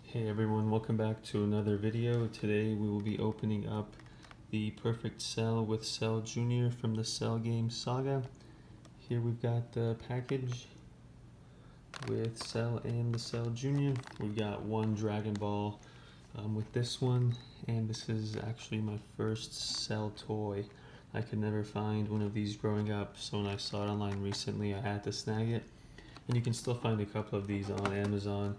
Hey everyone, welcome back to another video. Today we will be opening up the Perfect Cell with Cell Jr. from the Cell game Saga. Here we've got the package with Cell and the Cell Jr. We've got one Dragon Ball with this one, and this is actually my first Cell toy. I could never find one of these growing up, so when I saw it online recently I had to snag it. And you can still find a couple of these on Amazon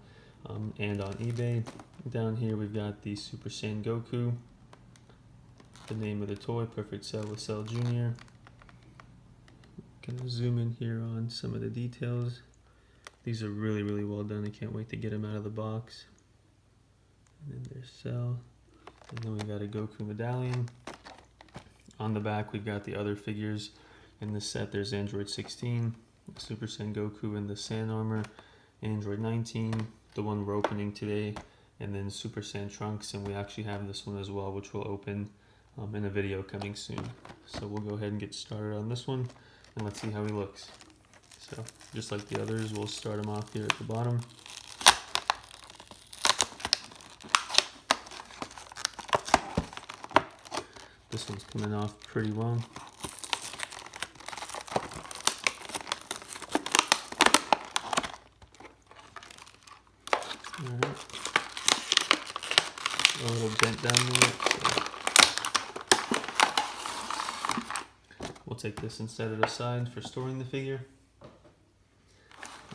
and on eBay. Down here we've got the Super Saiyan Goku, the name of the toy, Perfect Cell with Cell Jr. Gonna zoom in here on some of the details. These are really well done. I can't wait to get them out of the box. And then there's Cell. And then we got a Goku medallion. On the back we've got the other figures in the set. There's Android 16, Super Saiyan Goku in the Saiyan armor, Android 19, the one we're opening today, and then Super Saiyan Trunks, and we actually have this one as well, which we'll open in a video coming soon. So we'll go ahead and get started on this one, and let's see how he looks. So just like the others, we'll start him off here at the bottom. This one's coming off pretty well. Alright. A little bent down there. So we'll take this and set it aside for storing the figure.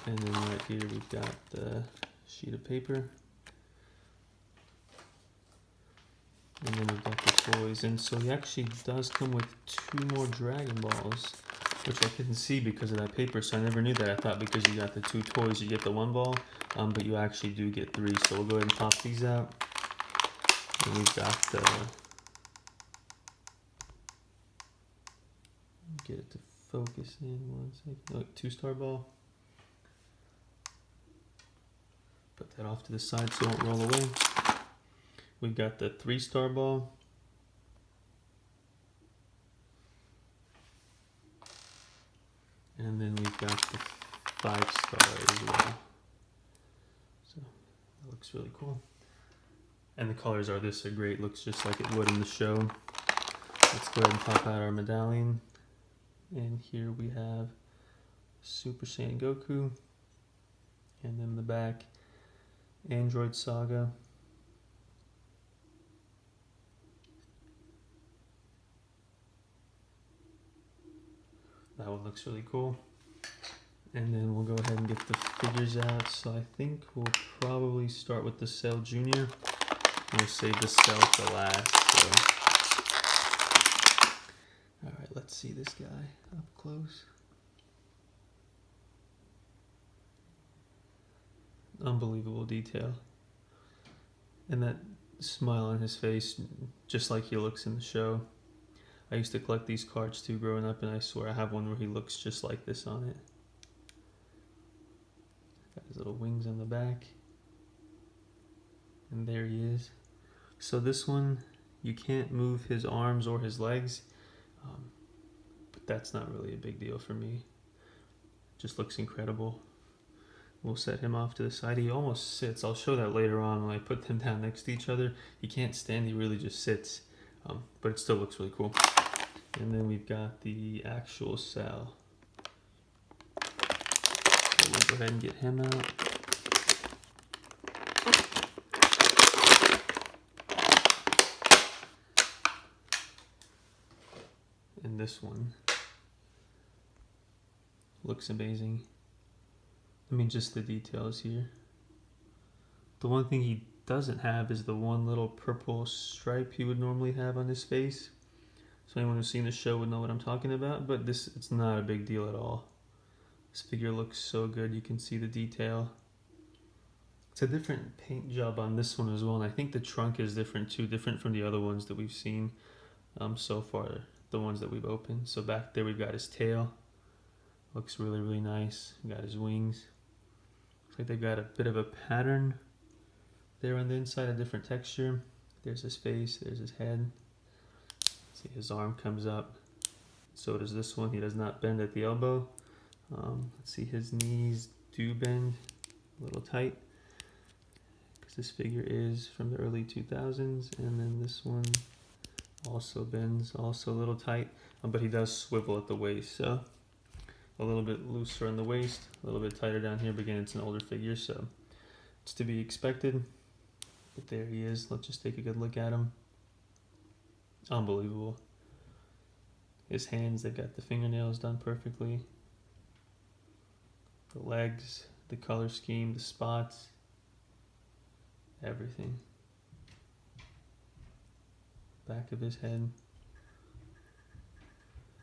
And then right here we've got the sheet of paper. And then we've got the toys. And so he actually does come with 2 more Dragon Balls, which I couldn't see because of that paper, so I never knew that. I thought because you got the 2 toys you get the 1 ball, but you actually do get 3. So we'll go ahead and pop these out. And we've got the, get it to focus in 1 second, like 2-star ball. Put that off to the side so it won't roll away. We've got the 3-star ball. And then we've got the 5-star as well. So that looks really cool. And the colors are this are great. Looks just like it would in the show. Let's go ahead and pop out our medallion. And here we have Super Saiyan Goku. And then the back, Android Saga. That one looks really cool. And then we'll go ahead and get the figures out. So I think we'll probably start with the Cell Jr. We'll save the Cell for last. So. Alright, let's see this guy up close. Unbelievable detail. And that smile on his face, just like he looks in the show. I used to collect these cards too growing up, and I swear I have one where he looks just like this on it. Got his little wings on the back. And there he is. So this one, you can't move his arms or his legs, but that's not really a big deal for me. Just looks incredible. We'll set him off to the side. He almost sits. I'll show that later on when I put them down next to each other. He can't stand, he really just sits, but it still looks really cool. And then we've got the actual Cell. So we'll go ahead and get him out. And this one looks amazing. I mean, just the details here. The one thing he doesn't have is the one little purple stripe he would normally have on his face. So anyone who's seen the show would know what I'm talking about, but it's not a big deal at all. This figure looks so good. You can see the detail. It's a different paint job on this one as well, and I think the trunk is different too, different from the other ones that we've seen so far, the ones that we've opened. So back there we've got his tail. Looks really nice. We've got his wings. Looks like they've got a bit of a pattern there on the inside, a different texture. There's his face, there's his head. See, his arm comes up. So does this one. He does not bend at the elbow. Let's see, his knees do bend a little tight. because this figure is from the early 2000s, and then this one also bends, also a little tight, but he does swivel at the waist, so a little bit looser on the waist, a little bit tighter down here, but again, it's an older figure, so it's to be expected. But there he is. Let's just take a good look at him. Unbelievable. His hands, they've got the fingernails done perfectly. The legs, the color scheme, the spots, everything. Back of his head.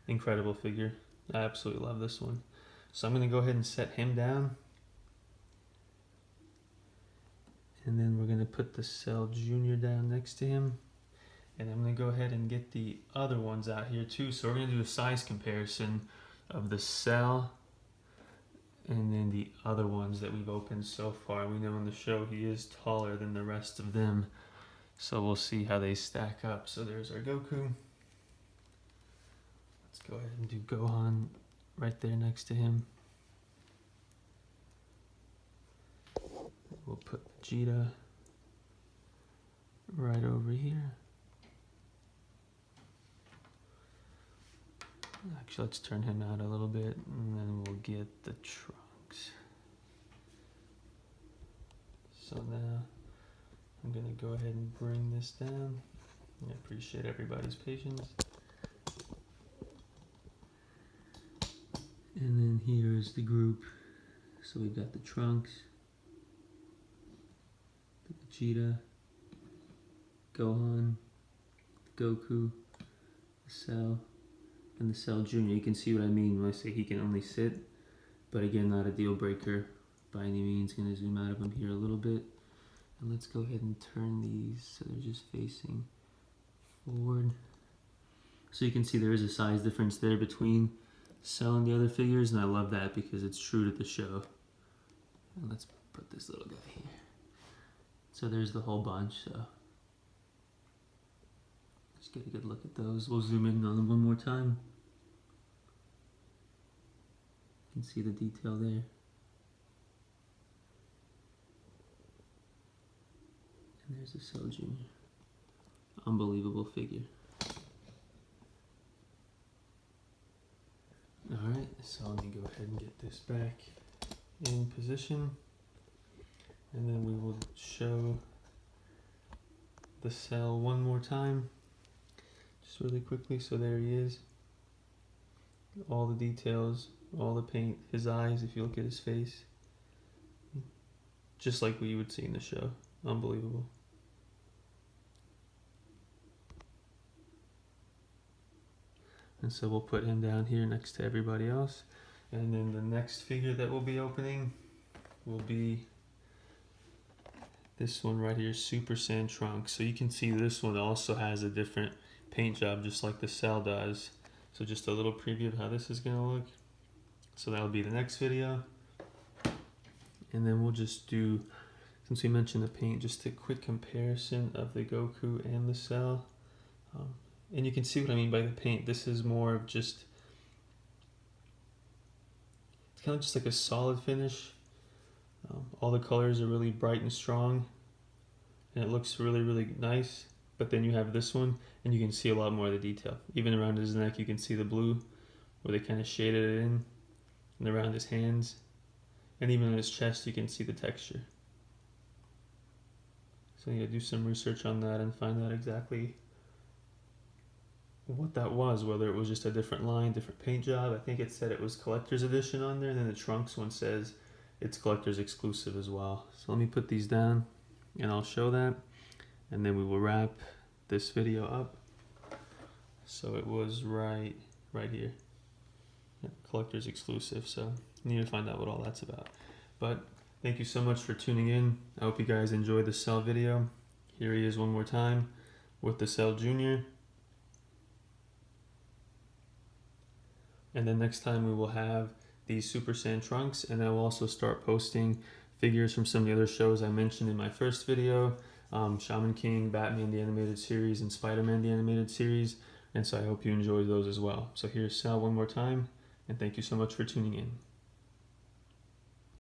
Incredible figure. I absolutely love this one. So I'm going to go ahead and set him down. And then we're going to put the Cell Jr. down next to him. And I'm going to go ahead and get the other ones out here too. So we're going to do a size comparison of the Cell and then the other ones that we've opened so far. We know in the show he is taller than the rest of them. So we'll see how they stack up. So there's our Goku. Let's go ahead and do Gohan right there next to him. We'll put Vegeta right over here. Actually, let's turn him out a little bit, and then we'll get the Trunks. So now, I'm going to go ahead and bring this down. I appreciate everybody's patience. And then here is the group. So we've got the Trunks, the Vegeta, Gohan, the Goku, the Cell, and the Cell Jr. You can see what I mean when I say he can only sit, but again, not a deal breaker by any means. Going to zoom out of him here a little bit, and let's go ahead and turn these so they're just facing forward. So you can see there is a size difference there between Cell and the other figures, and I love that because it's true to the show. And let's put this little guy here. So there's the whole bunch. So let's get a good look at those. We'll zoom in on them one more time. You can see the detail there. And there's the Cell Jr. Unbelievable figure. Alright, so let me go ahead and get this back in position. And then we will show the Cell one more time. Just really quickly. So there he is. All the details, all the paint, his eyes, if you look at his face. Just like we would see in the show. Unbelievable. And so we'll put him down here next to everybody else. And then the next figure that we'll be opening will be this one right here, Super Saiyan Trunks. So you can see this one also has a different paint job just like the Cell does. So just a little preview of how this is going to look. So that'll be the next video. And then we'll just do, since we mentioned the paint, just a quick comparison of the Goku and the Cell. And you can see what I mean by the paint. This is more of just, it's kind of just like a solid finish. All the colors are really bright and strong, and it looks really, really nice. But then you have this one, and you can see a lot more of the detail. Even around his neck, you can see the blue, where they kind of shaded it in, and around his hands. And even on his chest, you can see the texture. So you gotta do some research on that and find out exactly what that was, whether it was just a different line, different paint job. I think it said it was collector's edition on there, and then the Trunks one says it's collector's exclusive as well. So let me put these down and I'll show that, and then we will wrap this video up. So it was right here. Yeah, collector's exclusive, so you need to find out what all that's about. But thank you so much for tuning in. I hope you guys enjoyed the Cell video. Here he is one more time with the Cell Jr. And then next time we will have these Super Saiyan Trunks, and I will also start posting figures from some of the other shows I mentioned in my first video. Shaman King, Batman the Animated Series, and Spider-Man the Animated Series. And so I hope you enjoyed those as well. So here's Cell one more time, and thank you so much for tuning in.